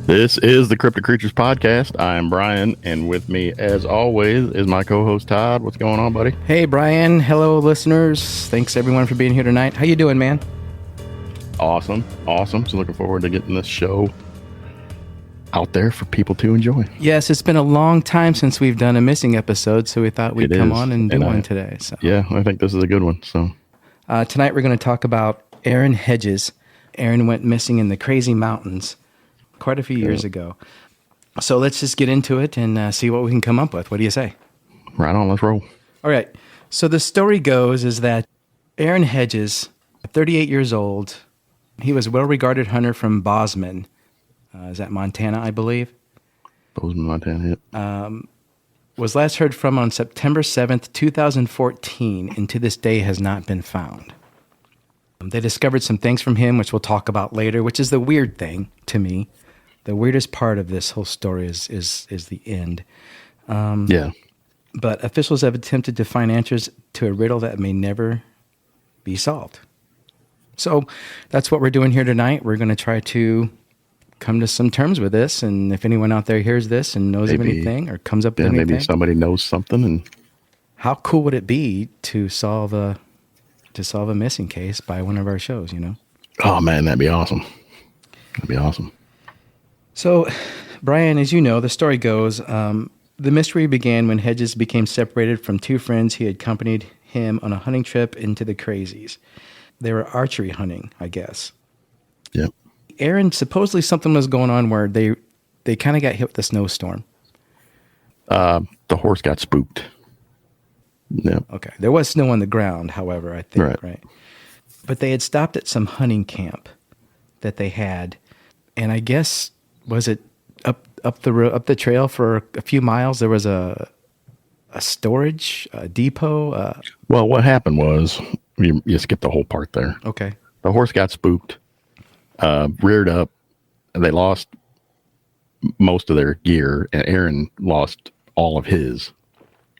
This is the Cryptic Creatures Podcast. I am Brian, and with me, as always, is my co-host Todd. What's going on, buddy? Hey, Brian. Hello, listeners. Thanks, everyone, for being here tonight. How you doing, man? Awesome. So looking forward to getting this show out there for people to enjoy. Yes, it's been a long time since we've done a missing episode, so we thought we'd come on and do one today. So yeah, I think this is a good one. So tonight we're going to talk about Aaron Hedges. Aaron went missing in the Crazy Mountains quite a few years ago. So let's just get into it and see what we can come up with. What do you say? Right on, let's roll. All right. So the story goes is that Aaron Hedges, 38 years old, he was a well-regarded hunter from Bozeman. Is that Montana, I believe? Bozeman, Montana, yeah. Was last heard from on September 7th, 2014, and to this day has not been found. They discovered some things from him, which we'll talk about later, which is the weird thing to me. The weirdest part of this whole story is the end. Yeah. But officials have attempted to find answers to a riddle that may never be solved. So that's what we're doing here tonight. We're going to try to come to some terms with this, and if anyone out there hears this and knows of anything or comes up with anything, maybe somebody knows something. And how cool would it be to solve a missing case by one of our shows? You know? Oh man, that'd be awesome. That'd be awesome. So, Brian, as you know, the story goes, the mystery began when Hedges became separated from two friends who had accompanied him on a hunting trip into the Crazies. They were archery hunting, I guess. Yep. Aaron, supposedly something was going on where they kind of got hit with a snowstorm. The horse got spooked. Yep. Okay. There was snow on the ground, however, I think, right? But they had stopped at some hunting camp that they had, and I guess, was it up the trail for a few miles? There was a storage depot. Well, what happened was you skipped the whole part there. Okay. The horse got spooked, reared up, and they lost most of their gear, and Aaron lost all of his,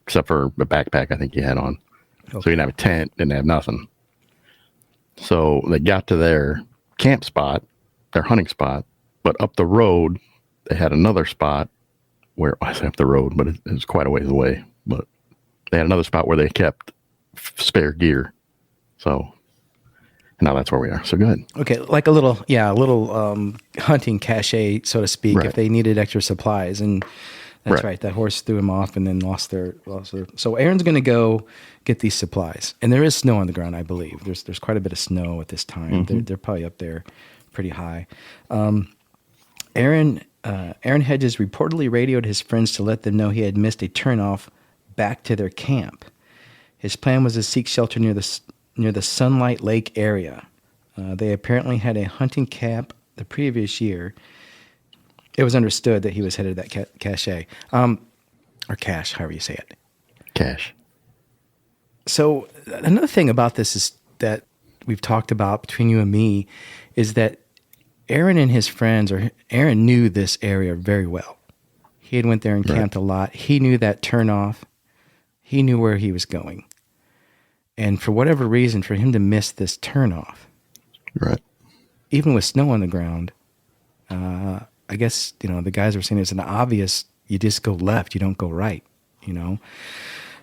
except for the backpack I think he had on. Okay. So he didn't have a tent, didn't have nothing. So they got to their camp spot, their hunting spot, but up the road, they had another spot where, I say up the road, but it was quite a ways away, but they had another spot where they kept spare gear. So now that's where we are. So good. Okay. Like a little hunting cache, so to speak, if they needed extra supplies. And that's right. That horse threw him off and then lost their. So Aaron's going to go get these supplies, and there is snow on the ground, I believe. There's quite a bit of snow at this time. Mm-hmm. They're probably up there pretty high. Aaron Hedges reportedly radioed his friends to let them know he had missed a turnoff back to their camp. His plan was to seek shelter near the Sunlight Lake area. They apparently had a hunting camp the previous year. It was understood that he was headed to that cache, or cache, however you say it. Cache. So another thing about this is that we've talked about between you and me is that Aaron and his friends, or Aaron knew this area very well. He had went there and camped a lot. He knew that turnoff. He knew where he was going. And for whatever reason, for him to miss this turnoff, even with snow on the ground, I guess, the guys were saying it's an obvious, you just go left, you don't go right,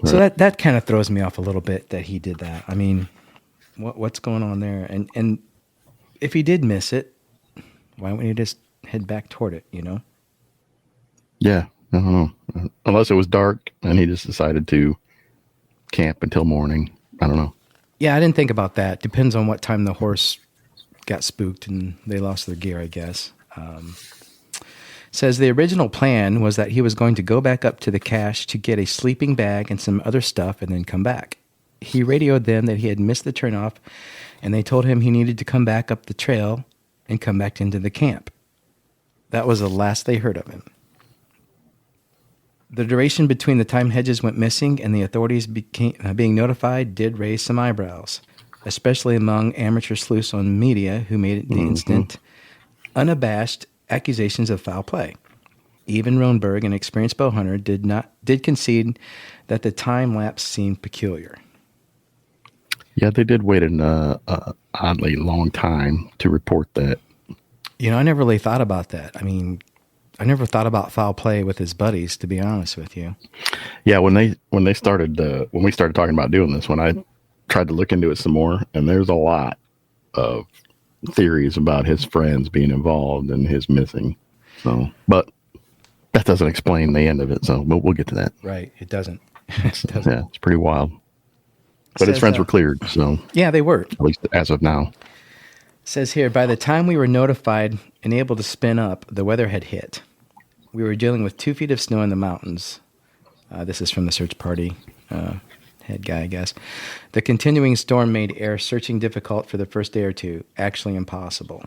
So that kind of throws me off a little bit that he did that. I mean, what's going on there? And if he did miss it, why wouldn't he just head back toward it, Yeah, I don't know. Unless it was dark and he just decided to camp until morning. I don't know. Yeah, I didn't think about that. Depends on what time the horse got spooked and they lost their gear, I guess. Says the original plan was that he was going to go back up to the cache to get a sleeping bag and some other stuff and then come back. He radioed them that he had missed the turnoff, and they told him he needed to come back up the trail and come back into the camp. That was the last they heard of him. The duration between the time Hedges went missing and the authorities being notified did raise some eyebrows, especially among amateur sleuths on media who made it the instant, unabashed accusations of foul play. Even Roenberg, an experienced bow hunter, did concede that the time lapse seemed peculiar. Yeah, they did wait an oddly long time to report that. I never really thought about that. I mean, I never thought about foul play with his buddies, to be honest with you. Yeah, when we started talking about doing this, when I tried to look into it some more, and there's a lot of theories about his friends being involved and his missing. So, but that doesn't explain the end of it. So we'll get to that. Right. It doesn't. It doesn't. Yeah, it's pretty wild. But his friends were cleared. So yeah, they were. At least as of now. Says here, by the time we were notified and able to spin up, the weather had hit. We were dealing with 2 feet of snow in the mountains. This is from the search party head guy, I guess. The continuing storm made air searching difficult for the first day or two, actually impossible.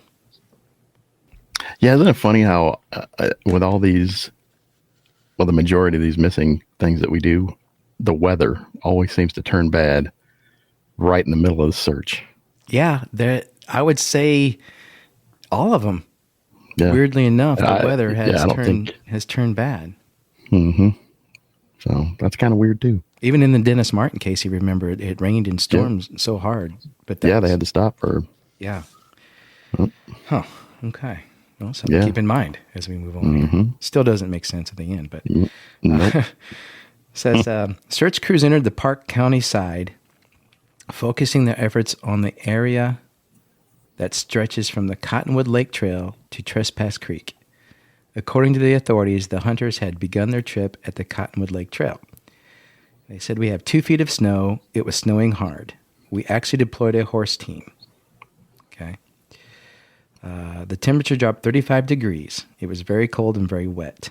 Yeah, isn't it funny how with all these, well, the majority of these missing things that we do, the weather always seems to turn bad right in the middle of the search. Yeah, I would say all of them. Yeah. Weirdly enough, the weather has turned bad. Mm-hmm. So that's kind of weird too. Even in the Dennis Martin case, you remember it rained and storms so hard. But they had to stop for. Yeah. Huh. Okay. Well, something to keep in mind as we move on. Mm-hmm. Still doesn't make sense at the end, but nope. Says search crews entered the Park County side, focusing their efforts on the area that stretches from the Cottonwood Lake Trail to Trespass Creek. According to the authorities, the hunters had begun their trip at the Cottonwood Lake Trail. They said, we have 2 feet of snow. It was snowing hard. We actually deployed a horse team. Okay. The temperature dropped 35 degrees. It was very cold and very wet.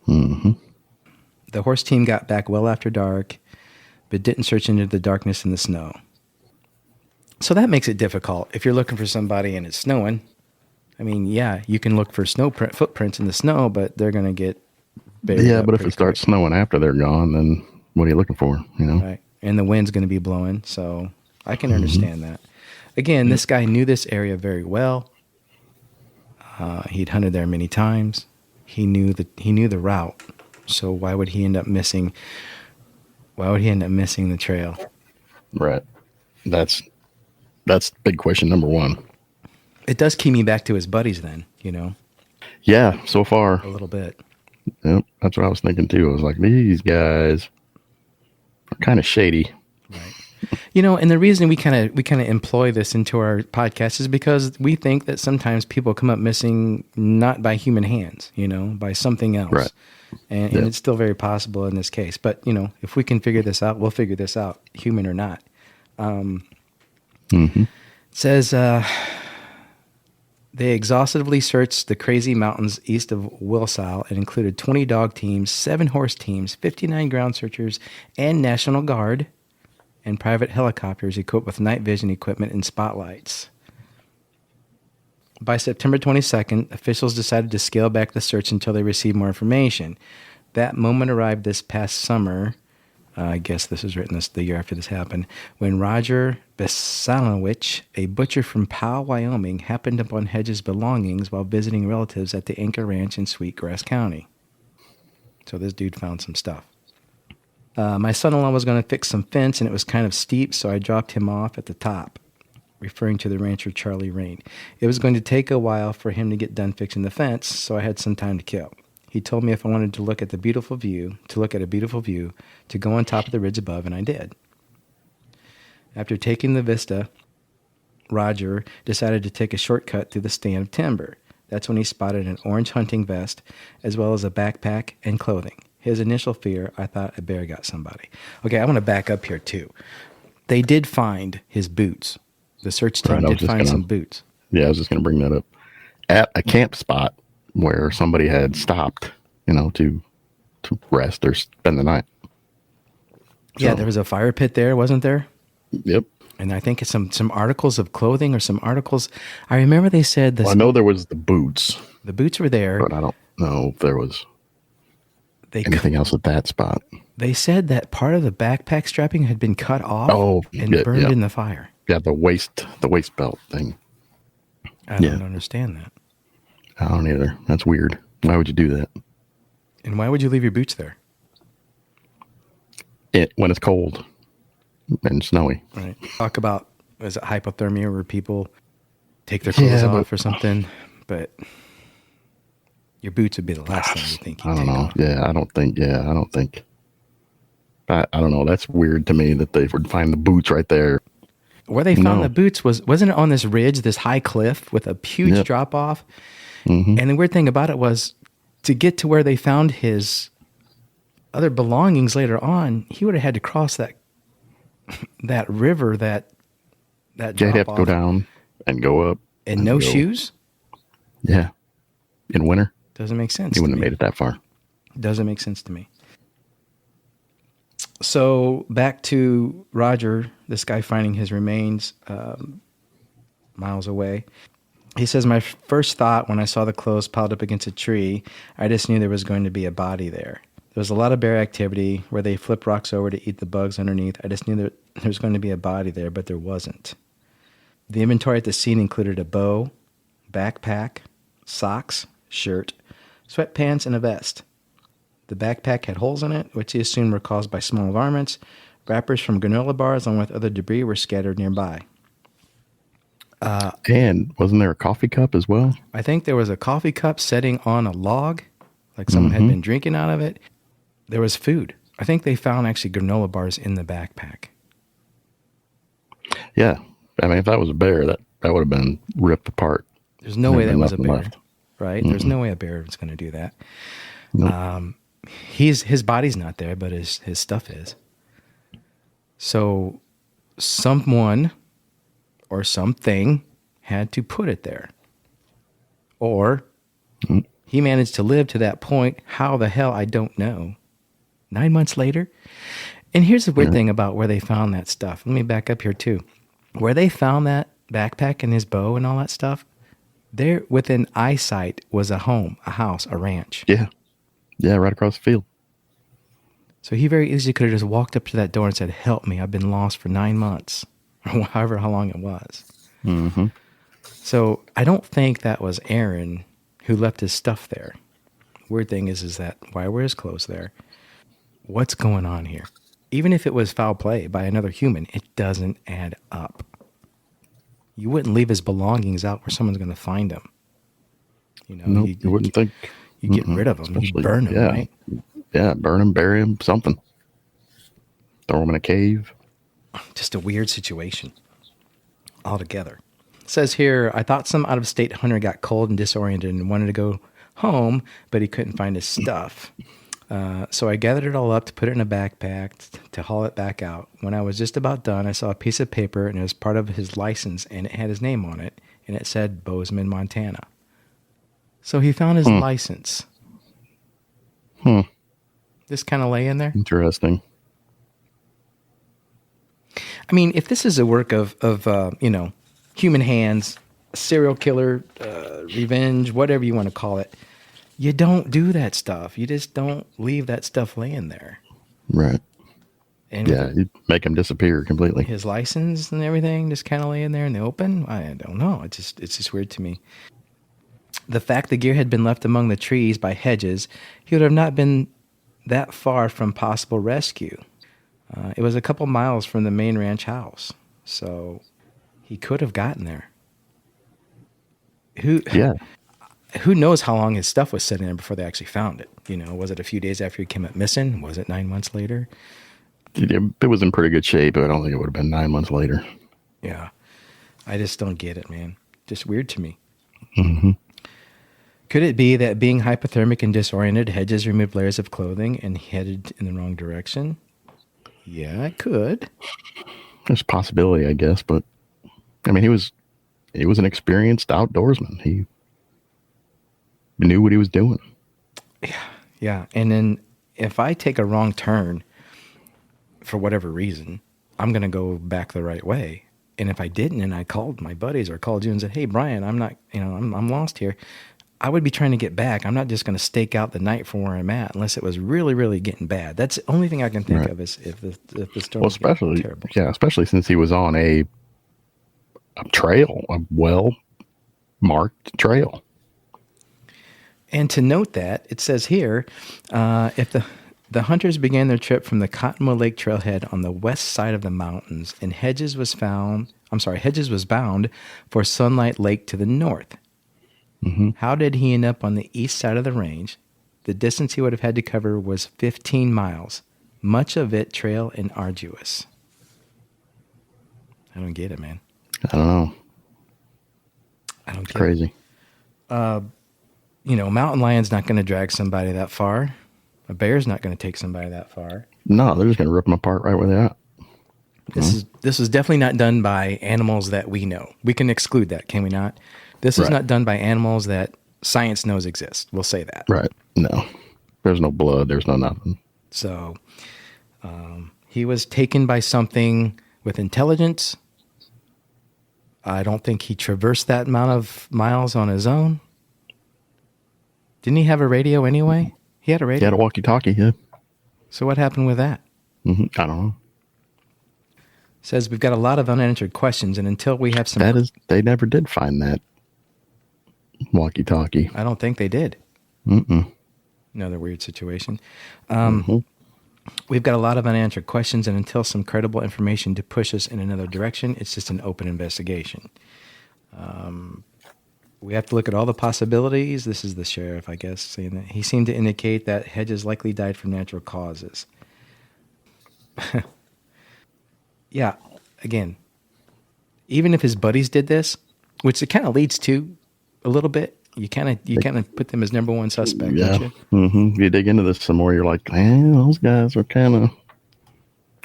Mm-hmm. The horse team got back well after dark, but didn't search into the darkness and the snow. So that makes it difficult. If you're looking for somebody and it's snowing, I mean, yeah, you can look for footprints in the snow, but they're going to get buried. Yeah, but if it starts snowing after they're gone, then what are you looking for? You know, right? And the wind's going to be blowing, so I can understand that. Again, this guy knew this area very well. He'd hunted there many times. He knew the route. So why would he end up missing? Why would he end up missing the trail? Right. That's big question number one. It does key me back to his buddies then, you know? Yeah, so far. A little bit. Yep, that's what I was thinking too. I was like, these guys are kind of shady. Right. You know, and the reason we kind of employ this into our podcast is because we think that sometimes people come up missing not by human hands, you know, by something else. Right. And it's still very possible in this case. But, you know, if we can figure this out, we'll figure this out, human or not. Mm-hmm. Says they exhaustively searched the crazy mountains east of Wilsile and included 20 dog teams, 7 horse teams, 59 ground searchers, and National Guard, and private helicopters equipped with night vision equipment and spotlights. By September 22nd, officials decided to scale back the search until they received more information. That moment arrived this past summer. I guess this was written the year after this happened, when Roger Besalowicz, a butcher from Powell, Wyoming, happened upon Hedges' belongings while visiting relatives at the Anchor Ranch in Sweetgrass County. So this dude found some stuff. My son-in-law was going to fix some fence, and it was kind of steep, so I dropped him off at the top, referring to the rancher Charlie Rain. It was going to take a while for him to get done fixing the fence, so I had some time to kill. He told me if I wanted to look at a beautiful view, to go on top of the ridge above, and I did. After taking the vista, Roger decided to take a shortcut through the stand of timber. That's when he spotted an orange hunting vest, as well as a backpack and clothing. His initial fear, I thought a bear got somebody. Okay, I want to back up here, too. They did find his boots. The search team did find some boots. Yeah, I was just going to bring that up. At a camp spot where somebody had stopped, you know, to rest or spend the night. So, yeah, there was a fire pit there, wasn't there? Yep. And I think it's some articles of clothing or some articles. I remember they said this. Well, I know there was the boots. The boots were there. But I don't know if there was anything else at that spot. They said that part of the backpack strapping had been cut off and burned in the fire. Yeah, the waist belt thing. I don't understand that. I don't either. That's weird. Why would you do that? And why would you leave your boots there? When it's cold and snowy. Right. Talk about, is it hypothermia where people take their clothes off or something? But Your boots would be the last thing you think you'd I don't take know. off. Yeah, I don't think. Yeah, I don't think. I don't know. That's weird to me that they would find the boots right there. Where they found No. the boots wasn't it on this ridge, this high cliff with a huge Yep. drop off? Mm-hmm. And the weird thing about it was to get to where they found his other belongings later on, he would have had to cross that river, that You'd have drop to go off, down and go up. and no go. shoes. Yeah. In winter, Doesn't make sense. you to wouldn't me. have made it that far. Doesn't make sense to me. So back to Roger, this guy finding his remains miles away. He says, my first thought when I saw the clothes piled up against a tree, I just knew there was going to be a body there. There was a lot of bear activity where they flip rocks over to eat the bugs underneath. I just knew that there was going to be a body there, but there wasn't. The inventory at the scene included a bow, backpack, socks, shirt, sweatpants, and a vest. The backpack had holes in it, which he assumed were caused by small varmints. Wrappers from granola bars along with other debris were scattered nearby. And wasn't there a coffee cup as well? I think there was a coffee cup sitting on a log, like someone had been drinking out of it. There was food. I think they found actually granola bars in the backpack. Yeah. I mean, if that was a bear, that would have been ripped apart. There's no There'd way that been was a nothing bear, left. right? There's no way a bear was going to do that. Nope. His body's not there, but his stuff is. So someone or something had to put it there. Or he managed to live to that point. How the hell, I don't know. 9 months later. And here's the weird thing about where they found that stuff. Let me back up here too. Where they found that backpack and his bow and all that stuff, there within eyesight was a home, a house, a ranch. Yeah. Yeah, right across the field. So he very easily could have just walked up to that door and said, help me, I've been lost for 9 months, or however how long it was. Mm-hmm. So I don't think that was Aaron who left his stuff there. Weird thing is that why were his clothes there? What's going on here? Even if it was foul play by another human, it doesn't add up. You wouldn't leave his belongings out where someone's going to find them. You know, Nope, you wouldn't think. you get rid of them, you burn them, yeah. right? Yeah, burn them, bury them, something. Throw them in a cave. Just a weird situation altogether. It says here, I thought some out-of-state hunter got cold and disoriented and wanted to go home, but he couldn't find his stuff. So I gathered it all up to put it in a backpack to haul it back out. When I was just about done, I saw a piece of paper, and it was part of his license, and it had his name on it, and it said Bozeman, Montana. So he found his license. Just kind of lay in there. Interesting. I mean, if this is a work of human hands, serial killer, revenge, whatever you want to call it, you don't do that stuff. You just don't leave that stuff laying there. Right. And Yeah, you'd make them disappear completely. his license and everything just kind of laying there in the open. I don't know. It's just weird to me. The fact the gear had been left among the trees by Hedges, he would have not been that far from possible rescue. It was a couple miles from the main ranch house, so he could have gotten there. Who knows how long his stuff was sitting there before they actually found it? You know, was it a few days after he came up missing? Was it 9 months later? It was in pretty good shape, but I don't think it would have been 9 months later. Yeah. I just don't get it, man. Just weird to me. Mm-hmm. Could it be that being hypothermic and disoriented, Hedges removed layers of clothing and headed in the wrong direction? Yeah, it could. There's a possibility, I guess, but I mean, he was an experienced outdoorsman. He knew what he was doing. Yeah. And then if I take a wrong turn for whatever reason, I'm going to go back the right way. And if I didn't, and I called my buddies or called you and said, hey, Brian, I'm not, I'm lost here. I would be trying to get back. I'm not just going to stake out the night from where I'm at unless it was really, really getting bad. That's the only thing I can think of is if the storm was getting terrible. Yeah, especially since he was on a trail, a well-marked trail. And to note that, it says here, if the hunters began their trip from the Cottonwood Lake trailhead on the west side of the mountains, and Hedges was bound for Sunlight Lake to the north. How did he end up on the east side of the range? The distance he would have had to cover was 15 miles, much of it trail and arduous. I don't get it, man. I don't know. I don't It's get crazy. it. Mountain lion's not going to drag somebody that far. A bear's not going to take somebody that far. No, they're just going to rip them apart right where they're at. This is definitely not done by animals that we know. We can exclude that, can we not? This is Right. not done by animals that science knows exist. We'll say that. Right. No. There's no blood. There's no nothing. So he was taken by something with intelligence. I don't think he traversed that amount of miles on his own. Didn't he have a radio anyway? He had a radio. He had a walkie-talkie, yeah. So what happened with that? I don't know. Says we've got a lot of unanswered questions, and until we have some... They never did find that walkie-talkie. I don't think they did. Another weird situation. We've got a lot of unanswered questions, and until some credible information to push us in another direction, it's just an open investigation. We have to look at all the possibilities. This is the sheriff, I guess, saying that. He seemed to indicate that Hedges likely died from natural causes. Yeah, again, even if his buddies did this, which it kind of leads to a little bit, you kind of put them as number one suspect, Yeah. don't you? If you dig into this some more, you're like, those guys are kind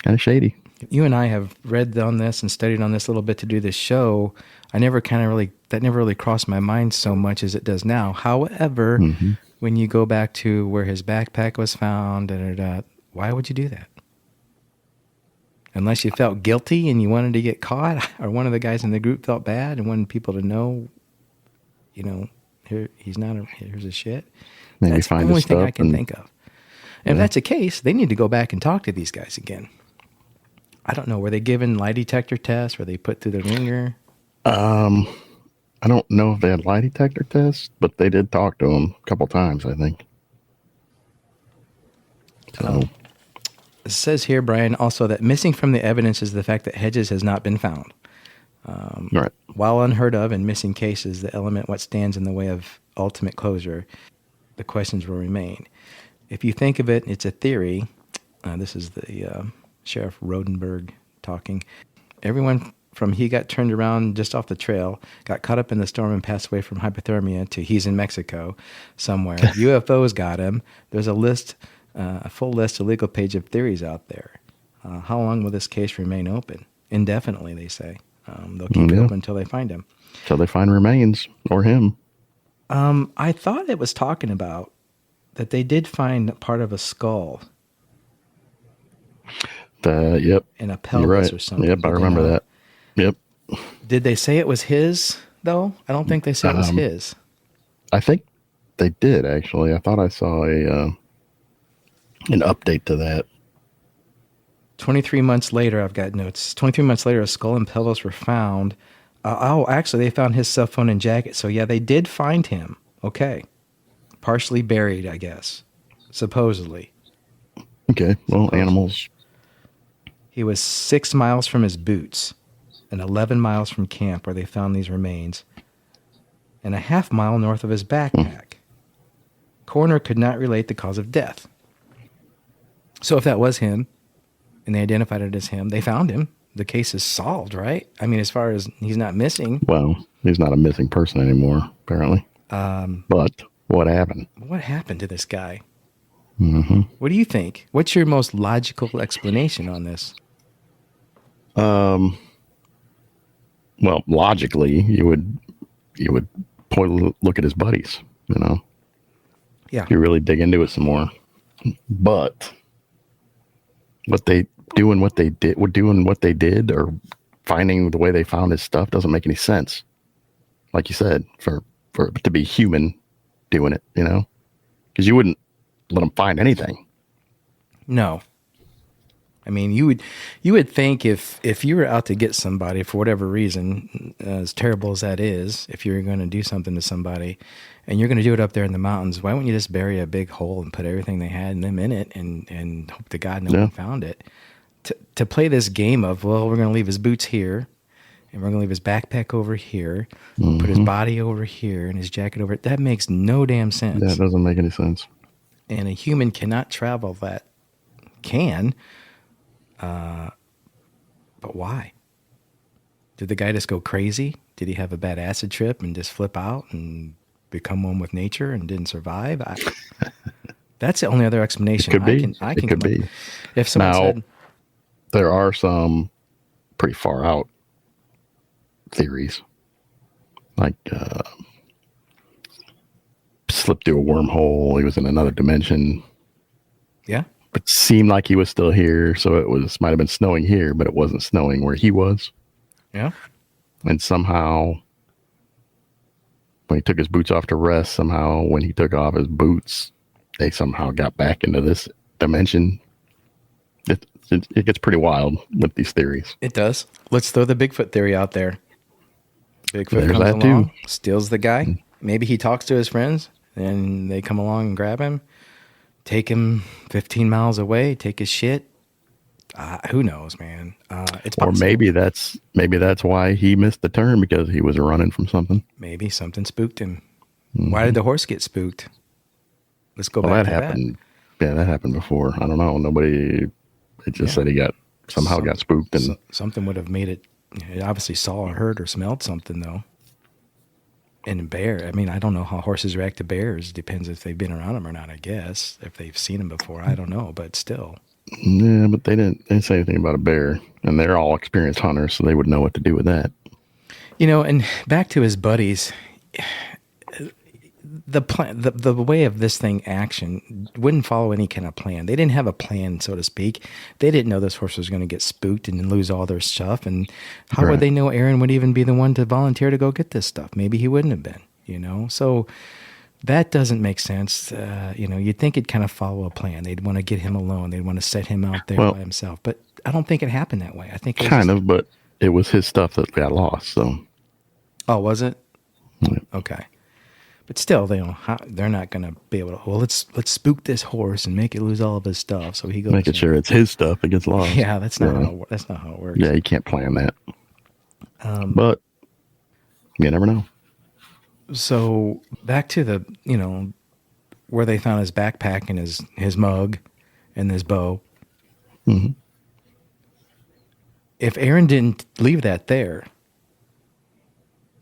of shady. You and I have read on this and studied on this a little bit to do this show. That never really crossed my mind so much as it does now. However, when you go back to where his backpack was found, why would you do that? Unless you felt guilty and you wanted to get caught, or one of the guys in the group felt bad and wanted people to know, here here's his shit. Maybe That's the find only his thing I stuff can and- think of. And if that's the case, they need to go back and talk to these guys again. I don't know. Were they given lie detector tests? Were they put through the ringer? I don't know if they had lie detector tests, but they did talk to him a couple times, I think. So, It says here, Brian, also that missing from the evidence is the fact that Hedges has not been found. right. While unheard of in missing cases, the element what stands in the way of ultimate closure, the questions will remain. If you think of it, it's a theory. This is the Sheriff Rodenberg talking. Everyone from he got turned around just off the trail, got caught up in the storm and passed away from hypothermia to he's in Mexico somewhere. UFOs got him. There's a list, a full list, a legal page of theories out there. How long will this case remain open? Indefinitely, they say. They'll keep it open until they find him. So they find remains or him. I thought it was talking about that they did find part of a skull Yep. in a You're pelvis right. or something. Yep, I Did they remember not? that. Yep. Did they say it was his, though? I don't think they said it was his. I think they did, actually. I thought I saw an update to that. 23 months later, I've got notes. 23 months later, a skull and pelvis were found. Actually, they found his cell phone and jacket. So, yeah, they did find him. Okay. Partially buried, I guess. Supposedly. Okay. Well, animals. He was 6 miles from his boots and 11 miles from camp where they found these remains and a half mile north of his backpack. Coroner could not relate the cause of death. So if that was him and they identified it as him, they found him. The case is solved, right? I mean, as far as he's not missing. Well, he's not a missing person anymore, apparently. But what happened? What happened to this guy? What do you think? What's your most logical explanation on this? Well, logically, you would look at his buddies, Yeah. You really dig into it some more. But what they doing what they did or finding the way they found his stuff doesn't make any sense. Like you said, for it to be human doing it, because you wouldn't let them find anything. No. I mean, you would think if you were out to get somebody for whatever reason, as terrible as that is, if you're going to do something to somebody and you're going to do it up there in the mountains, why wouldn't you just bury a big hole and put everything they had in them in it and hope to God no one found it? To play this game of, well, we're going to leave his boots here and we're going to leave his backpack over here, Mm-hmm. put his body over here, and his jacket over it. That makes no damn sense. That doesn't make any sense. And a human cannot travel that. Can. But why? Did the guy just go crazy? Did he have a bad acid trip and just flip out and become one with nature and didn't survive? That's the only other explanation It could be. I can It could come up. be. If someone Now, said, there are some pretty far out theories, like slipped through a wormhole. He was in another dimension. yeah, It seemed like he was still here, so might have been snowing here, but it wasn't snowing where he was. yeah, And somehow, when he took his boots off to rest, somehow when he took off his boots, they somehow got back into this dimension. It gets pretty wild with these theories. it does. Let's throw the Bigfoot theory out there. Bigfoot There's comes that along, too. steals the guy. Maybe he talks to his friends, and they come along and grab him, take him 15 miles away, take his shit. Who knows, man? It's Or possible. maybe that's why he missed the turn, because he was running from something. Maybe something spooked him. Why did the horse get spooked? Let's go Well, back that to happened. Yeah, that happened before. I don't know. Nobody. It just said he got spooked, and Something would have made it. It obviously saw or heard or smelled something, though. And a bear, I mean, I don't know how horses react to bears. Depends if they've been around them or not, I guess. If they've seen them before, I don't know. But still. yeah, but they didn't say anything about a bear, and they're all experienced hunters, so they would know what to do with that. And back to his buddies, the plan, the way of this thing action wouldn't follow any kind of plan. They didn't have a plan, so to speak. They didn't know this horse was going to get spooked and lose all their stuff. And how Right. would they know Aaron would even be the one to volunteer to go get this stuff? Maybe he wouldn't have been, So that doesn't make sense. You'd think it'd kind of follow a plan. They'd want to get him alone. They'd want to set him out there Well, by himself. But I don't think it happened that way. I think it was Kind of, but it was his stuff that got lost. So Oh, was it? Yeah. Okay. But still, they're not going to be able to. Well, let's spook this horse and make it lose all of his stuff. So he goes making sure it's his stuff that gets lost. Yeah, that's not how it works. Yeah, you can't plan that. But you never know. So back to the where they found his backpack and his mug and his bow. Mm-hmm. If Aaron didn't leave that there,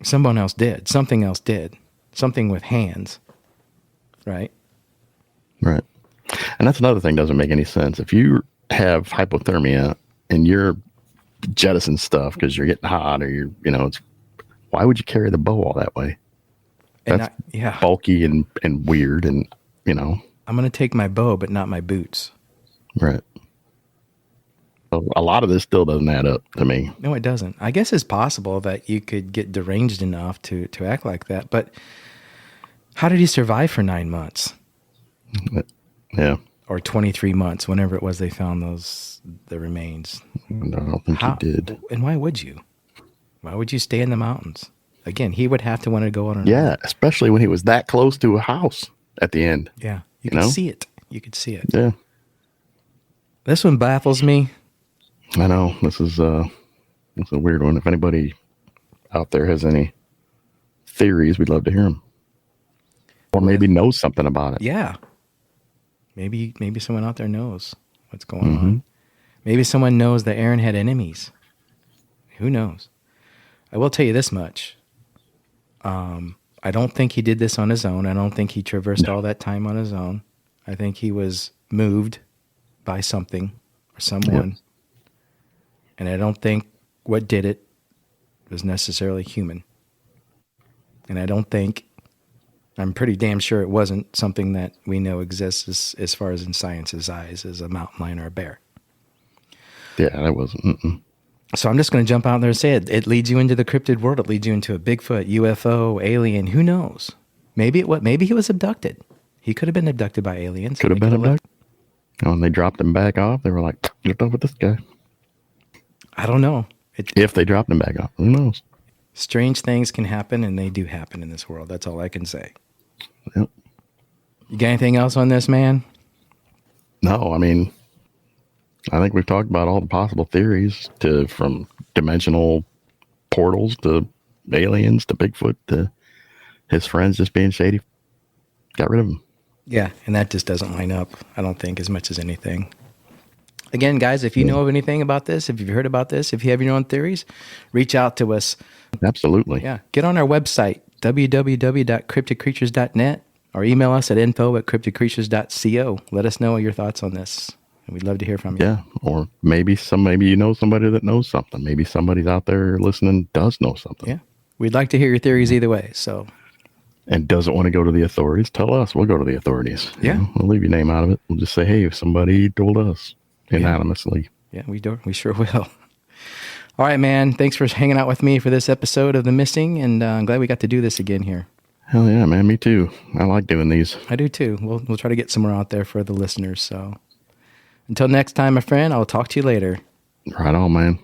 someone else did. Something else did. Something with hands, right? Right. And that's another thing that doesn't make any sense. If you have hypothermia and you're jettisoning stuff because you're getting hot or why would you carry the bow all that way? That's bulky and weird and, I'm going to take my bow, but not my boots. Right. So a lot of this still doesn't add up to me. No, it doesn't. I guess it's possible that you could get deranged enough to act like that, but how did he survive for 9 months? Yeah. Or 23 months, whenever it was they found the remains. I don't think he did. And why would you? Why would you stay in the mountains? Again, he would have to want to go on. Yeah, especially when he was that close to a house at the end. Yeah, you could see it. You could see it. Yeah. This one baffles me. I know. This is a weird one. If anybody out there has any theories, we'd love to hear them. Or maybe knows something about it. Yeah. Maybe someone out there knows what's going on. Maybe someone knows that Aaron had enemies. Who knows? I will tell you this much. I don't think he did this on his own. I don't think he traversed all that time on his own. I think he was moved by something or someone. Yep. And I don't think what did it was necessarily human. And I'm pretty damn sure it wasn't something that we know exists as far as in science's eyes as a mountain lion or a bear. Yeah, that wasn't. So I'm just going to jump out there and say it. It leads you into the cryptid world. It leads you into a Bigfoot, UFO, alien. Who knows? Maybe he was abducted. He could have been abducted by aliens. Could have been abducted. When they dropped him back off, they were like, "Get up with this guy." I don't know. If they dropped him back off, who knows? Strange things can happen, and they do happen in this world. That's all I can say. Yep. You got anything else on this, man? No, I mean, I think we've talked about all the possible theories from dimensional portals to aliens to Bigfoot to his friends just being shady. Got rid of them. Yeah, and that just doesn't line up, I don't think, as much as anything. Again, guys, if you know of anything about this, if you've heard about this, if you have your own theories, reach out to us. Absolutely. Yeah, get on our website, www.cryptidcreatures.net, or email us at info@cryptidcreatures.co. Let us know your thoughts on this. And we'd love to hear from you. Yeah, or maybe you know somebody that knows something. Maybe somebody's out there listening does know something. Yeah, we'd like to hear your theories either way. So, and doesn't want to go to the authorities. Tell us. We'll go to the authorities. Yeah, we'll leave your name out of it. We'll just say, hey, if somebody told us anonymously. Yeah, we sure will. All right, man. Thanks for hanging out with me for this episode of The Missing, and I'm glad we got to do this again here. Hell yeah, man. Me too. I like doing these. I do too. We'll try to get some more out there for the listeners. So until next time, my friend, I'll talk to you later. Right on, man.